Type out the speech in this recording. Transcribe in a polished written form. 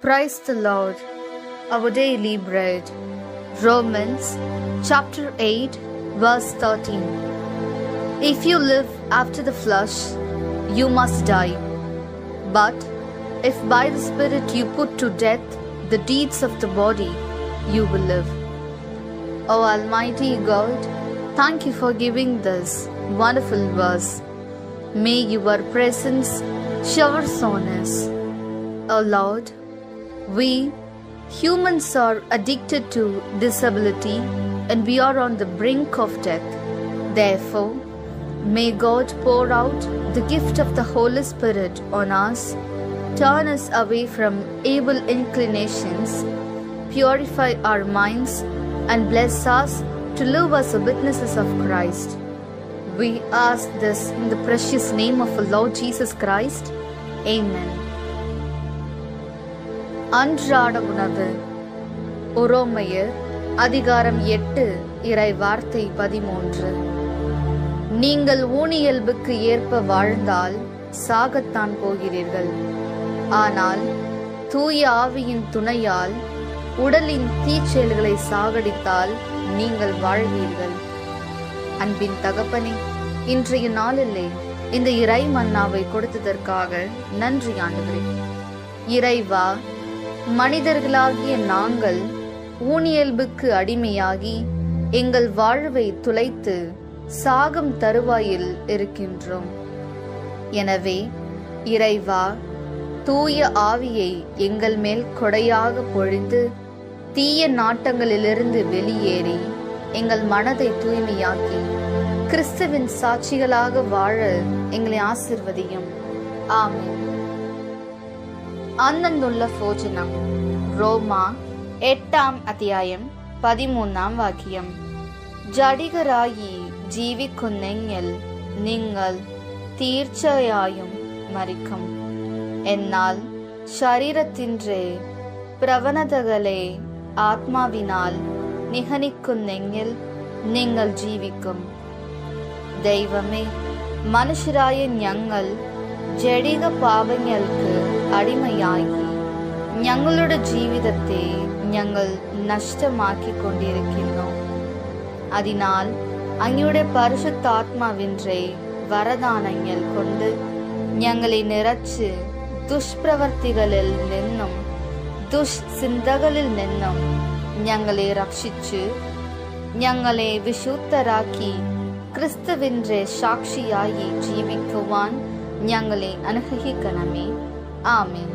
Praise the Lord. Our daily bread. Romans chapter 8 verse 13. If you live after the flesh, you must die. But if by the Spirit you put to death the deeds of the body, you will live. O Almighty God, thank you for giving this wonderful verse. May your presence showers on us. O Lord, we humans are addicted to disability and we are on the brink of death. Therefore, may God pour out the gift of the Holy Spirit on us, turn us away from evil inclinations, purify our minds, and bless us to live as witnesses of Christ. We ask this in the precious name of our Lord Jesus Christ. Amen. அன்றாட உணவு. உரோமையர் அதிகாரம் 8 இறை வார்த்தை 13. நீங்கள் ஊனியல்புக்கு ஏற்ப வாழ்ந்தால் சாகத்தான் போகிறீர்கள். ஆனால் தூய ஆவியின் துணையால் உடலின் தீச்செயல்களை சாகடித்தால் நீங்கள் வாழ்வீர்கள். அன்பின் தகப்பனே, இன்றைய நாளிலே இந்த இறை மன்னாவை கொடுத்ததற்காக நன்றி ஆண்டவரே. இறைவா, மனிதர்களாகிய நாங்கள் ஊனியல்புக்கு அடிமையாகி எங்கள் வாழ்வை துளைத்து சாகும் தருவாயில் இருக்கின்றோம். எனவே இறைவா, தூய ஆவியை எங்கள் மேல் கொடையாக பொழிந்து தீய நாட்டங்களிலிருந்து வெளியேறி எங்கள் மனதை தூய்மையாக்கி கிறிஸ்துவின் சாட்சிகளாக வாழ எங்களை ஆசிர்வதியும். ஆமென். അന്നുള്ള ഭോജനം. റോമ 8 അധ്യായം 13 വാക്യം. ജഡികരായി ജീവിക്കുന്നെങ്കിൽ നിങ്ങൾ തീർച്ചയായും മരിക്കും. എന്നാൽ ശരീരത്തിന്റെ പ്രവണതകളെ ആത്മാവിനാൽ നിഹനിക്കുന്നെങ്കിൽ നിങ്ങൾ ജീവിക്കും. ദൈവമേ, മനുഷ്യരായ ഞങ്ങൾ ജഡിക പാപങ്ങൾക്ക് അടിമയായി ഞങ്ങളുടെ ജീവിതത്തെ ഞങ്ങൾ നഷ്ടമാക്കിക്കൊണ്ടിരിക്കുന്നു. അതിനാൽ അങ്ങയുടെ പരിശുദ്ധാത്മാവിന്റെ വരദാനങ്ങൾ കൊണ്ട് ഞങ്ങളെ നിറച്ച് ദുഷ്പ്രവർത്തികളിൽ നിന്നും ദുഷ്ചിന്തകളിൽ നിന്നും ഞങ്ങളെ രക്ഷിച്ച് ഞങ്ങളെ വിശുദ്ധരാക്കി ക്രിസ്തുവിന്റെ സാക്ഷിയായി ജീവിക്കുവാൻ ഞങ്ങളെ അനുഗ്രഹിക്കണമേ. ആമേൻ.